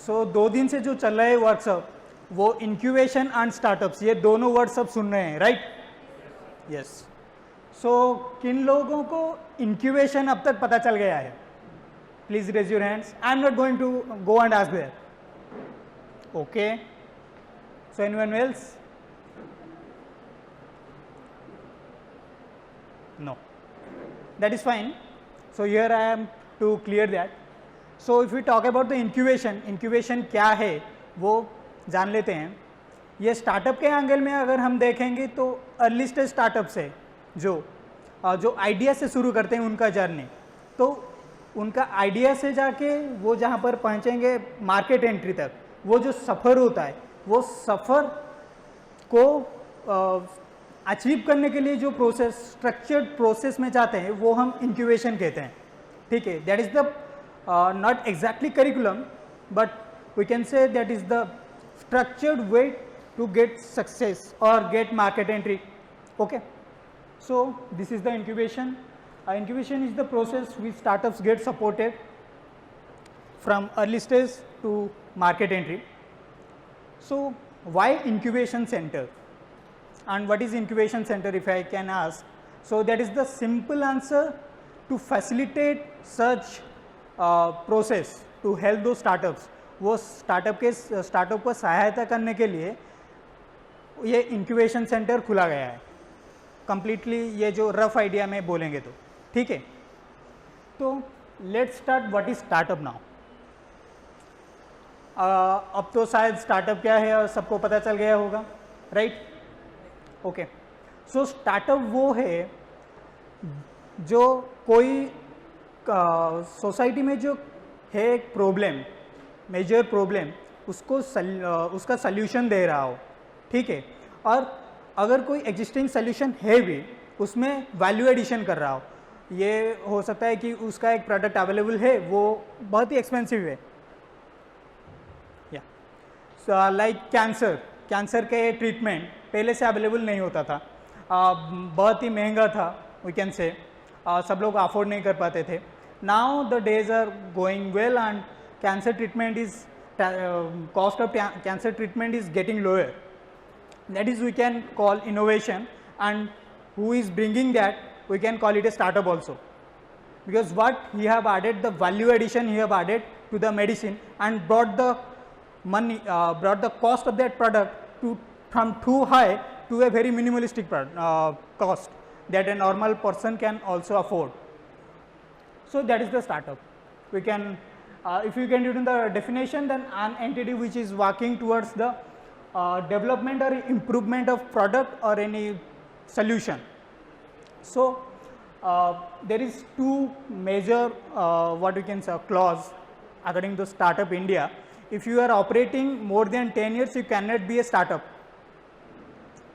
सो 2 दिन से जो चल रहा है वर्कशॉप वो इंक्यूबेशन एंड स्टार्टअप्स, ये दोनों वर्ड सब सुन रहे हैं, राइट? यस। सो किन लोगों को इंक्यूबेशन अब तक पता चल गया है? Please raise your hands. I am not going to go and ask there. Okay, so anyone else? No, that is fine. So here I am to clear that. So if we talk about the incubation क्या है वो जान लेते हैं। ये startup के angle में अगर हम देखेंगे तो अर्ली स्टेज स्टार्टअप से जो आइडिया से शुरू करते हैं उनका जर्नी, तो उनका आइडिया से जाके वो जहाँ पर पहुँचेंगे मार्केट एंट्री तक, वो जो सफ़र होता है वो सफ़र को अचीव करने के लिए जो प्रोसेस, स्ट्रक्चर्ड प्रोसेस में जाते हैं वो हम इंक्यूबेशन कहते हैं, ठीक है? That is the not exactly curriculum, but we can say that is the structured way to get success और get market entry. Okay, so this is the incubation. Incubation is the process which startups get supported from early stage to market entry. So why incubation center? And what is incubation center, if I can ask? So that is the simple answer to facilitate such process to help those startups. वो startup को सहायता करने के लिए ये incubation centre खुला गया है। कंप्लीटली ये जो रफ आइडिया में बोलेंगे तो ठीक है। तो let's start what is startup now. अब तो शायद स्टार्टअप क्या है और सबको पता चल गया होगा, राइट? ओके, सो स्टार्टअप वो है जो कोई सोसाइटी में जो है एक प्रॉब्लम, मेजर प्रॉब्लम, उसका सल्यूशन दे रहा हो, ठीक है? और अगर कोई एग्जिस्टिंग सल्यूशन है भी उसमें वैल्यू एडिशन कर रहा हो। ये हो सकता है कि उसका एक प्रोडक्ट अवेलेबल है, वो बहुत ही एक्सपेंसिव है, या लाइक कैंसर के ट्रीटमेंट पहले से अवेलेबल नहीं होता था, बहुत ही महंगा था, वी कैन से सब लोग अफोर्ड नहीं कर पाते थे। Now the days are going well and cancer treatment is cost of cancer treatment is getting lower. That is we can call innovation, and who is bringing that we can call it a startup also, because what he have added, the value addition he have added to the medicine and brought the money, brought the cost of that product from too high to a very minimalistic cost that a normal person can also afford. So that is the startup. We can if you can do the definition, then an entity which is working towards the development or improvement of product or any solution. So there is two major what we can say clause according to Startup India. If you are operating more than 10 years, you cannot be a startup.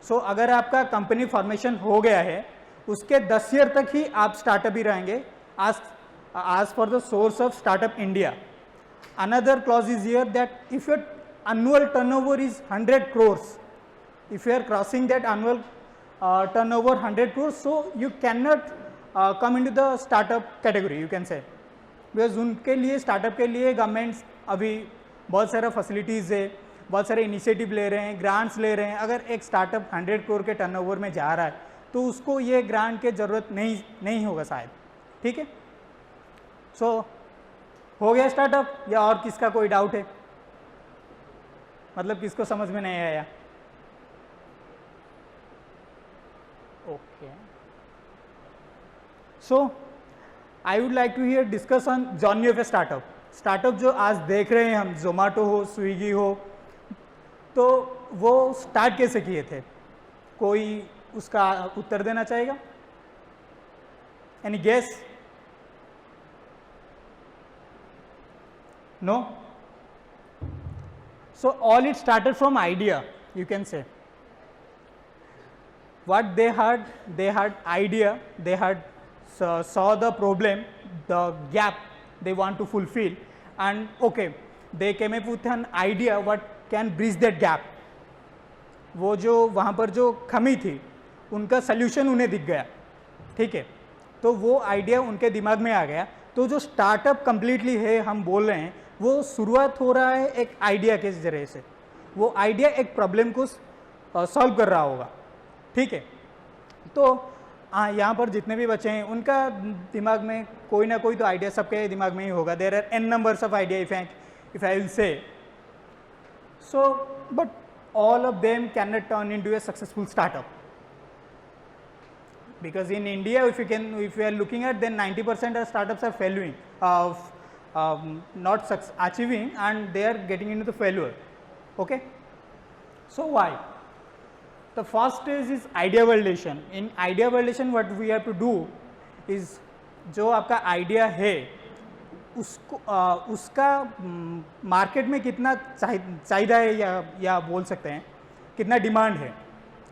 So अगर आपका company formation हो गया है उसके 10 year तक ही आप startup ही रहेंगे, as for the source of Startup India. Another clause is here that if your annual turnover is 100 crores, if you are crossing that annual turnover 100 crores, so you cannot come into the startup category, you can say, because उनके लिए startup के लिए governments अभी बहुत सारा facilities है, बहुत सारे इनिशिएटिव ले रहे हैं, ग्रांट्स ले रहे हैं। अगर एक स्टार्टअप 100 करोड़ के टर्नओवर में जा रहा है तो उसको ये ग्रांट की ज़रूरत नहीं होगा शायद, ठीक है? सो हो गया स्टार्टअप, या और किसका कोई डाउट है? मतलब किसको समझ में नहीं आया? Okay, so I would like to hear discuss on journey of a startup. Startup जो आज देख रहे हैं हम, जोमेटो हो, स्विगी हो, तो वो स्टार्ट कैसे किए थे? कोई उसका उत्तर देना चाहेगा? Any guess? No? So all it started from idea, you can say. What they had idea, they had saw the problem, the gap they want to fulfill, and okay, they came up with an idea what can bridge that gap. वो जो वहाँ पर जो कमी थी उनका solution उन्हें दिख गया, ठीक है? तो वो आइडिया उनके दिमाग में आ गया। तो जो स्टार्टअप कम्प्लीटली है हम बोल रहे हैं, वो शुरुआत हो रहा है एक आइडिया के जरिए से, वो आइडिया एक प्रॉब्लम को सॉल्व कर रहा होगा, ठीक है। तो यहाँ पर जितने भी बच्चे हैं उनका दिमाग में कोई ना कोई तो आइडिया सबके दिमाग में ही होगा। There are n numbers of idea if I will say so, but all of them cannot turn into a successful startup, because in India if we are looking at, then 90% of startups are failing, not achieving, and they are getting into the failure. Okay, so why? The first stage is idea validation. In idea validation what we have to do is, जो आपका idea है उसको उसका market में कितना चाहिदा है, या बोल सकते हैं कितना डिमांड है।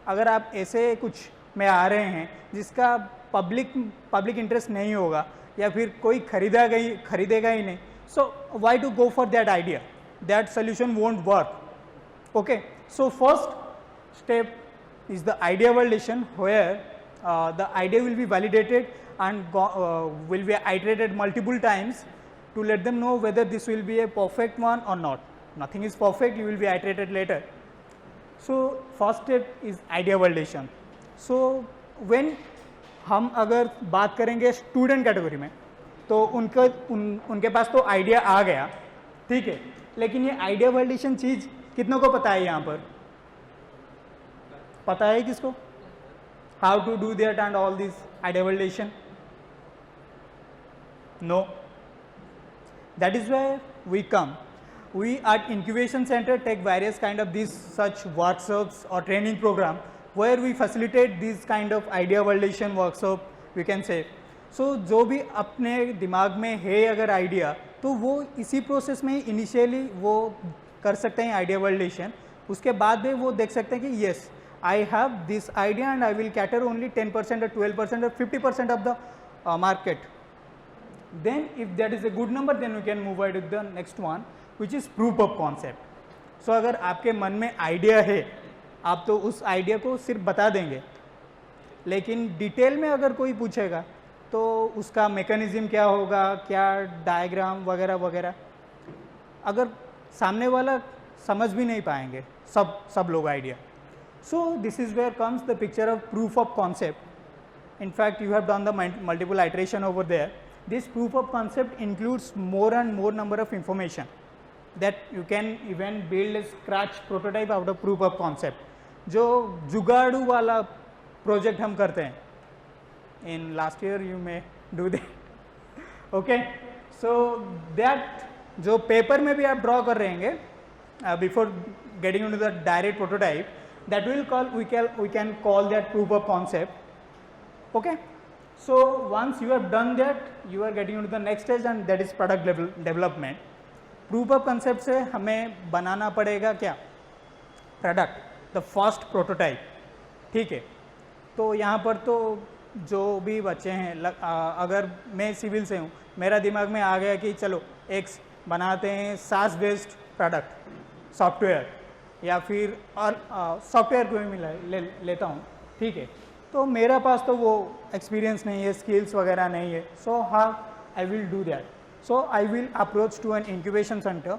अगर आप ऐसे कुछ में आ रहे हैं जिसका पब्लिक इंटरेस्ट नहीं होगा या फिर कोई खरीदेगा ही नहीं, so why to go for that idea, that solution won't work. Okay, so first step is the idea validation, where the idea will be validated and will be iterated multiple times to let them know whether this will be a perfect one or not. Nothing is perfect, you will be iterated later. So first step is idea validation. So when हम अगर बात करेंगे student category में, तो उनके पास तो idea आ गया, ठीक है, लेकिन ये आइडिया वैलिडेशन चीज़ कितनों को पता है? यहाँ पर पता है किसको? How to do that and all this idea validation? No. That is why we come. We at Incubation Center take various kind of these such workshops or training program where we facilitate these kind of idea validation workshop, we can say. So जो भी अपने दिमाग में है अगर idea, तो वो इसी प्रोसेस में इनिशियली वो कर सकते हैं आइडिया वैलिडेशन। उसके बाद में वो देख सकते हैं कि yes, I have this idea and I will cater only 10% or 12% or 50% of the market. Then if that is a good number, then we can move on to the next one, which is proof of concept. So अगर आपके मन में idea है, आप तो उस idea को सिर्फ बता देंगे, लेकिन डिटेल में अगर कोई पूछेगा तो उसका मैकेनिज्म क्या होगा, क्या डायग्राम वगैरह वगैरह, अगर सामने वाला समझ भी नहीं पाएंगे सब लोग idea. So this is where comes the picture of proof of concept. In fact, you have done the multiple iteration over there. This proof of concept includes more and more number of information that you can even build a scratch prototype out of proof of concept. जो जुगाड़ू वाला project हम करते हैं, in last year you may do that. Okay, so that जो paper में भी आप draw कर रहे हैं before getting into the direct prototype, that we can call that proof of concept. Okay. So once you have done that, you are getting into the next stage and that is product development. Proof of concept से हमें बनाना पड़ेगा क्या? Product, the first prototype. ठीक है, तो यहाँ पर तो जो भी बच्चे हैं, अगर मैं सिविल से हूँ, मेरा दिमाग में आ गया कि चलो X बनाते हैं SaaS बेस्ड प्रोडक्ट सॉफ्टवेयर, या फिर सॉफ्टवेयर को भी लेता हूँ, ठीक है, तो मेरा पास तो वो एक्सपीरियंस नहीं है, स्किल्स वगैरह नहीं है. So how I will do that? So I will approach to an incubation centre.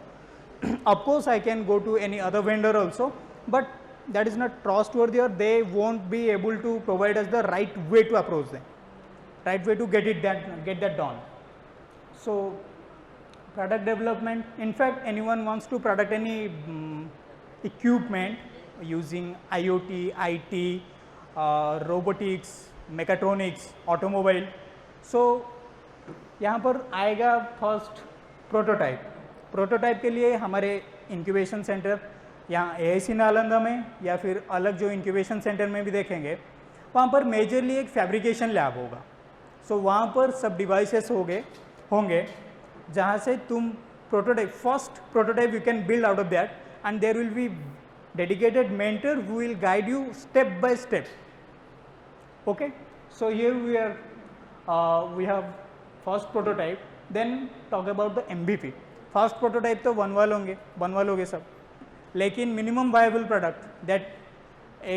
Of course I can go to any other vendor also, but that is not trustworthy और they won't be able to provide us the right way to approach them, right way to get that done. So product development, in fact anyone wants to product any equipment using IoT, IT, robotics, mechatronics, automobile. So यहाँ पर आएगा first prototype. Prototype के लिए हमारे incubation centre यहाँ AIC Nalanda में या फिर अलग जो इंक्यूबेशन सेंटर में भी देखेंगे, वहाँ पर मेजरली एक फैब्रिकेशन लैब होगा. सो वहाँ पर सब डिवाइसेस होंगे जहाँ से तुम prototype, first prototype you can build out of that, and there will be dedicated mentor who will guide you step by step. Okay, so here we have first prototype, then talk about the MVP. first prototype तो बनवालोगे सब, लेकिन minimum viable product that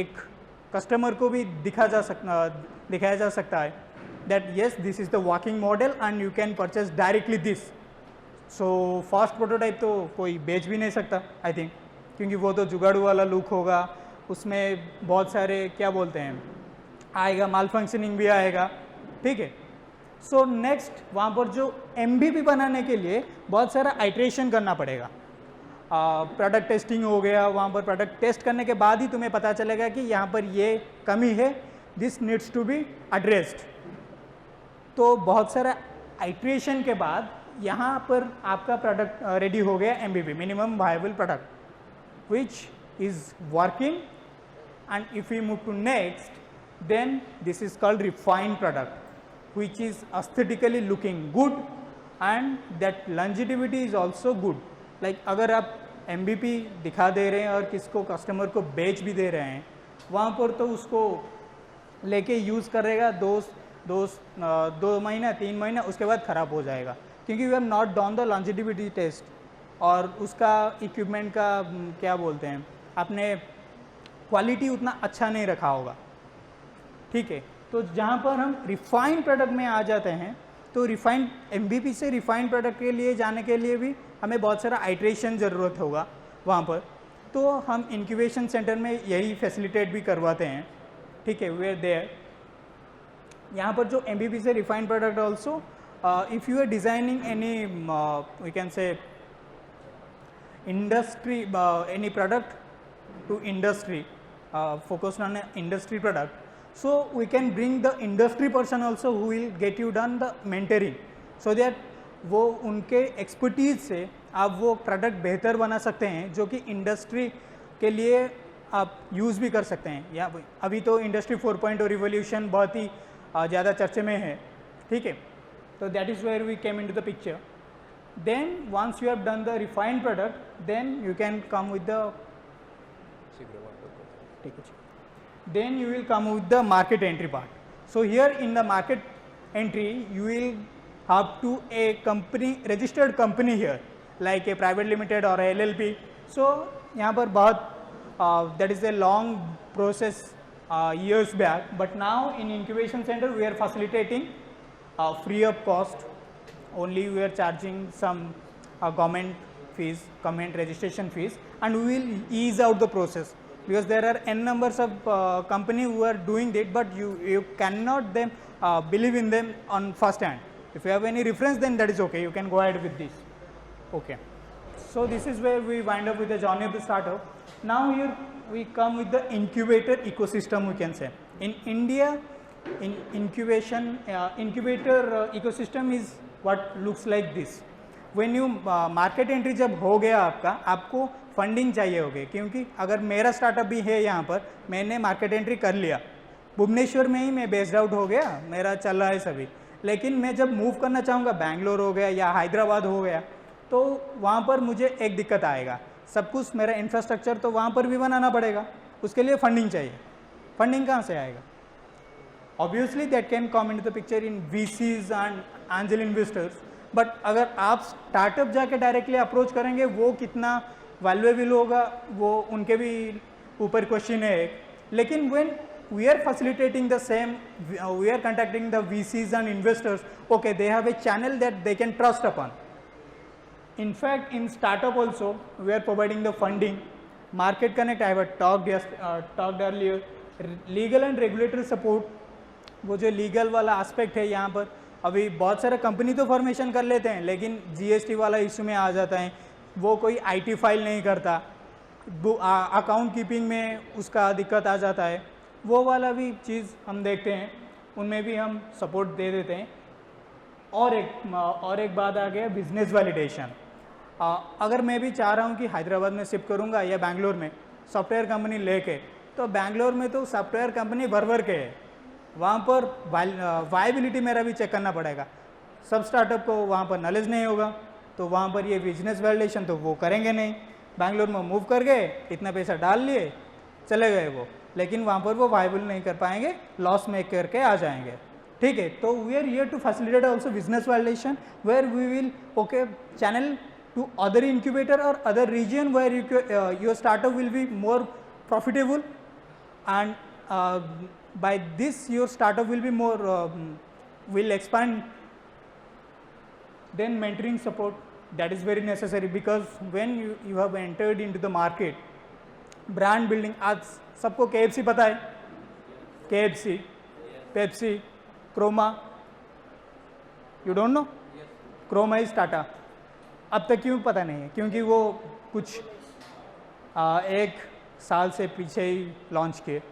एक customer को भी दिखाया जा सकता है that yes, this is the working model and you can purchase directly this. So fast prototype तो कोई बेच भी नहीं सकता आई थिंक, क्योंकि वो तो जुगाड़ू वाला लुक होगा, उसमें बहुत सारे क्या बोलते हैं आएगा, माल फंक्शनिंग भी आएगा, ठीक है। सो नेक्स्ट वहाँ पर जो MVP बनाने के लिए बहुत सारा आइट्रेशन करना पड़ेगा। प्रोडक्ट टेस्टिंग हो गया, वहाँ पर प्रोडक्ट टेस्ट करने के बाद ही तुम्हें पता चलेगा कि यहाँ पर ये कमी है, this needs to be addressed. तो बहुत सारा आइट्रेशन के बाद यहाँ पर आपका प्रोडक्ट रेडी हो गया MVP, minimum viable product, which is working. And if you move to next, then this is called refined product, which is aesthetically looking good and that longevity is also good. Like अगर आप MVP दिखा दे रहे हैं और किसको customer को बेच भी दे रहे हैं, वहाँ पर तो उसको लेके यूज़ करेगा दो महीना 3 महीना, उसके बाद ख़राब हो जाएगा, क्योंकि we have not done the longevity test, और उसका इक्विपमेंट का क्या बोलते हैं, आपने क्वालिटी उतना अच्छा नहीं रखा होगा, ठीक है। तो जहाँ पर हम रिफाइंड प्रोडक्ट में आ जाते हैं, तो रिफाइंड MVP से रिफाइंड प्रोडक्ट के लिए जाने के लिए भी हमें बहुत सारा आइट्रेशन ज़रूरत होगा वहाँ पर। तो हम इंक्यूबेशन सेंटर में यही फैसिलिटेट भी करवाते हैं, ठीक है। We are there. यहाँ पर जो MVP से refined product also, if you are designing any we can say industry any product to industry, focused on an industry product, so we can bring the industry person also who will get you done the mentoring, so that वो उनके expertise से आप वो product बेहतर बना सकते हैं, जो कि इंडस्ट्री के लिए आप यूज़ भी कर सकते हैं। या अभी तो इंडस्ट्री 4.0 रिवोल्यूशन बहुत ही ज़्यादा चर्चे में है, ठीक है। तो that is where we came into the picture. Then once you have done the refined product, then you can come with the then you will come with the market entry part. So here in the market entry, you will have to a company, registered company here, like a private limited or a LLP. So यहाँ पर बहुत that is a long process years back, but now in incubation center we are facilitating free of cost. Only we are charging some government fees, government registration fees, and we will ease out the process, because there are n numbers of company who are doing that, but you cannot them believe in them on first hand. If you have any reference, then that is okay, you can go ahead with this, okay. So this is where we wind up with the journey of the startup. Now here we come with the incubator ecosystem, we can say. In India, in incubation incubator ecosystem is what looks like this. When you market entry जब हो गया आपका, आपको funding चाहिए होगी, क्योंकि अगर मेरा स्टार्टअप भी है यहाँ पर, मैंने मार्केट एंट्री कर लिया, भुवनेश्वर में ही मैं बेस्ड आउट हो गया, मेरा चल रहा है सभी, लेकिन मैं जब मूव करना चाहूँगा बैंगलोर हो गया या हैदराबाद हो गया, तो वहाँ पर मुझे एक दिक्कत आएगा, सब कुछ मेरा इंफ्रास्ट्रक्चर तो वहाँ पर भी बनाना पड़ेगा, उसके लिए फंडिंग चाहिए। फंडिंग कहाँ से आएगा? Obviously that can come into the picture in VCs and angel investors, but अगर आप स्टार्टअप जाके डायरेक्टली अप्रोच करेंगे, वो कितना वैल्यूएबल होगा, वो उनके भी ऊपर क्वेश्चन है। लेकिन when we are facilitating the same, we are contacting the VCs and investors, okay, they have a channel that they can trust upon. In fact, in startup also, we are providing the funding. Market Connect, I have talked earlier. Legal and regulatory support, वो जो legal वाला aspect है यहाँ पर, अभी बहुत सारे company तो फॉर्मेशन कर लेते हैं, लेकिन GST वाला इशू में आ जाता है, वो कोई IT फाइल नहीं करता, अकाउंट कीपिंग में उसका दिक्कत आ जाता है, वो वाला भी चीज़ हम देखते हैं, उनमें भी हम सपोर्ट दे देते हैं। और एक बात आ गया बिजनेस वैलिडेशन। अगर मैं भी चाह रहा हूँ कि हैदराबाद में शिफ्ट करूँगा या बैंगलोर में सॉफ्टवेयर कंपनी लेके, तो बैंगलोर में तो सॉफ्टवेयर कंपनी भर के है, वहाँ पर वायबिलिटी मेरा भी चेक करना पड़ेगा। सब स्टार्टअप को वहाँ पर नॉलेज नहीं होगा, तो वहाँ पर ये बिजनेस वैलिडेशन तो वो करेंगे नहीं। बैंगलोर में मूव कर गए, इतना पैसा डाल लिए, चले गए वो, लेकिन वहाँ पर वो वायबल नहीं कर पाएंगे, लॉस मेक करके आ जाएंगे, ठीक है। तो we are here to facilitate also business validation, where we will okay channel to other incubator or other region where your startup will be more profitable, and by this your startup will be more will expand. Then mentoring support, that is very necessary because when you have entered into the market, brand building, आज सबको KFC पता है, KFC, Pepsi, Croma, you don't know? Croma is Tata. अब तक क्यों पता नहीं है? क्योंकि वो कुछ एक साल से पीछे ही लॉन्च किए,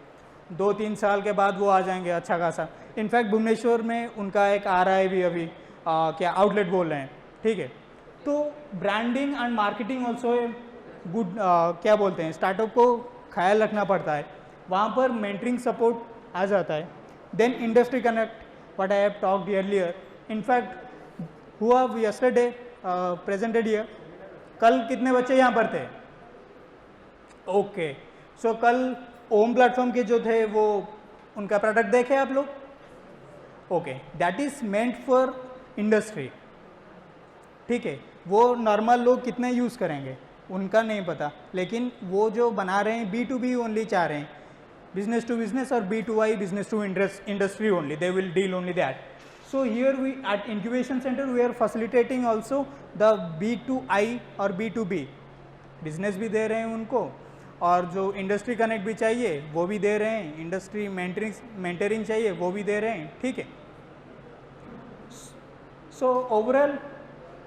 2-3 साल के बाद वो आ जाएंगे अच्छा खासा. इनफैक्ट भुवनेश्वर में उनका एक आ रहा है भी अभी, क्या आउटलेट बोल रहे हैं, ठीक है. तो branding and marketing also good, क्या बोलते हैं, स्टार्टअप को ख्याल रखना पड़ता है, वहाँ पर मेंटरिंग सपोर्ट आ जाता है. Then industry connect, what I have talked earlier, in fact हुआ यस्टरडे प्रेजेंटेड हियर. कल कितने बच्चे यहाँ पर थे? ओके, सो कल ओम प्लेटफॉर्म के जो थे वो उनका प्रोडक्ट देखे आप लोग? Okay, that is meant for industry, ठीक है. वो नॉर्मल लोग कितने यूज़ करेंगे उनका नहीं पता, लेकिन वो जो बना रहे हैं B2B ओनली चाह रहे हैं, बिजनेस टू बिजनेस, और B2I business to industry only, they will deal only that. So here we at incubation center we are facilitating also the B2I और B2B, बिजनेस भी दे रहे हैं उनको, और जो इंडस्ट्री कनेक्ट भी चाहिए वो भी दे रहे हैं, इंडस्ट्री मेंटरिंग चाहिए वो भी दे रहे हैं, ठीक है. So overall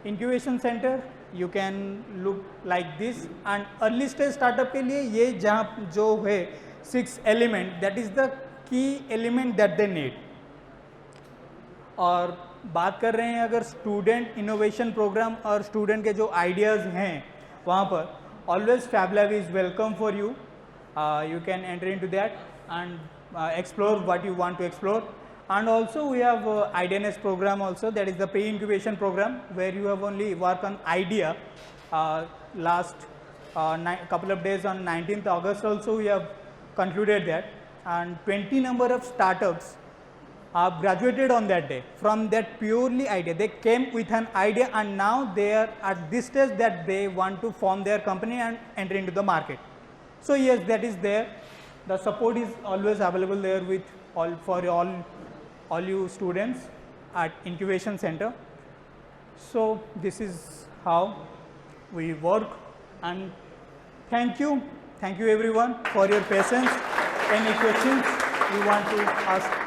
incubation centre you can look like this. And early stage startup के लिए ये जहाँ जो है 6 element, that is the key element that they need. और बात कर रहे हैं अगर स्टूडेंट इनोवेशन प्रोग्राम और स्टूडेंट के जो आइडियाज़ हैं वहाँ पर, always fab lab is welcome for you. You can enter into that and explore what you want to explore. And also we have IDNS program also, that is the pre-incubation program where you have only work on idea. Last couple of days on 19th August also we have concluded that, and 20 number of startups have graduated on that day from that purely idea. They came with an idea and now they are at this stage that they want to form their company and enter into the market. So yes, that is there. The support is always available there with all you students at incubation center. So this is how we work, and thank you everyone for your patience. Any questions you want to ask?